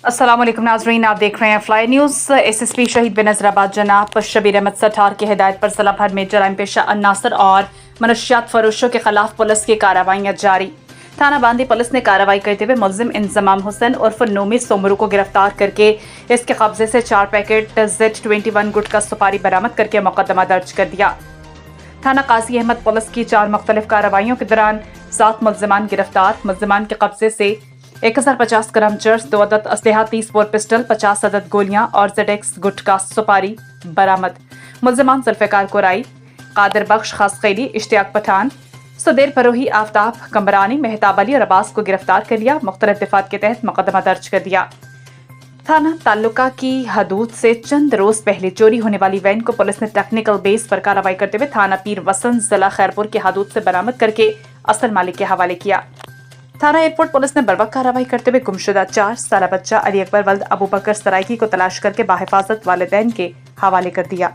अस्सलाम वालेकुम नाजरीन, आप देख रहे हैं फ्लाई न्यूज़। एसएसपी शहीद बेनज़ीराबाद जनाब शबीर अहमद सठार की हिदायत पर जिला भर में जराइम पेशा अन्नासर और मनशियात फरोशों के खिलाफ पुलिस की कार्रवाइयाँ जारी। थाना बांदी पुलिस ने कार्रवाई करते हुए मुलजिम इंजमाम हुसैन उर्फ नोमी सोमरू को गिरफ्तार करके इसके कब्जे से 4 पैकेट Z21 गुटखा सुपारी बरामद करके मुकदमा दर्ज कर दिया। थाना काजी अहमद पुलिस की 4 मुख्तलिफ कार्रवाइयों के दौरान 7 मुलजिमान गिरफ्तार। मुलजिमान के कब्जे से 1050 ग्राम चर्स, 2 अदद असलहा, 30 बोर पिस्टल, 50 अदद गोलियां और ZX गुटखा सुपारी बरामद। मुलजिमान जुल्फ़िकार कुराई, कादिर बख्श, खास खैरी, इश्तियाक पठान, सुदेर फरोही, आफ्ताब कमरानी, मेहताब अली और अब्बास को गिरफ्तार कर लिया। मुख्तलिफ दफात के तहत मुकदमा दर्ज कर दिया। थाना ताल्लुका की हदूद से चंद रोज पहले चोरी होने वाली वैन को पुलिस ने टेक्निकल बेस पर कार्रवाई करते हुए थाना पीर वसंत जिला खैरपुर की हदूद से बरामद करके असल मालिक के हवाले किया। थाना एयरपोर्ट पुलिस ने बर्वक्त कार्रवाई करते हुए गुमशुदा 4 साला बच्चा अली अकबर वल्द अबू बकर सराइकी को तलाश करके बाहिफाजत वालिदैन के हवाले कर दिया।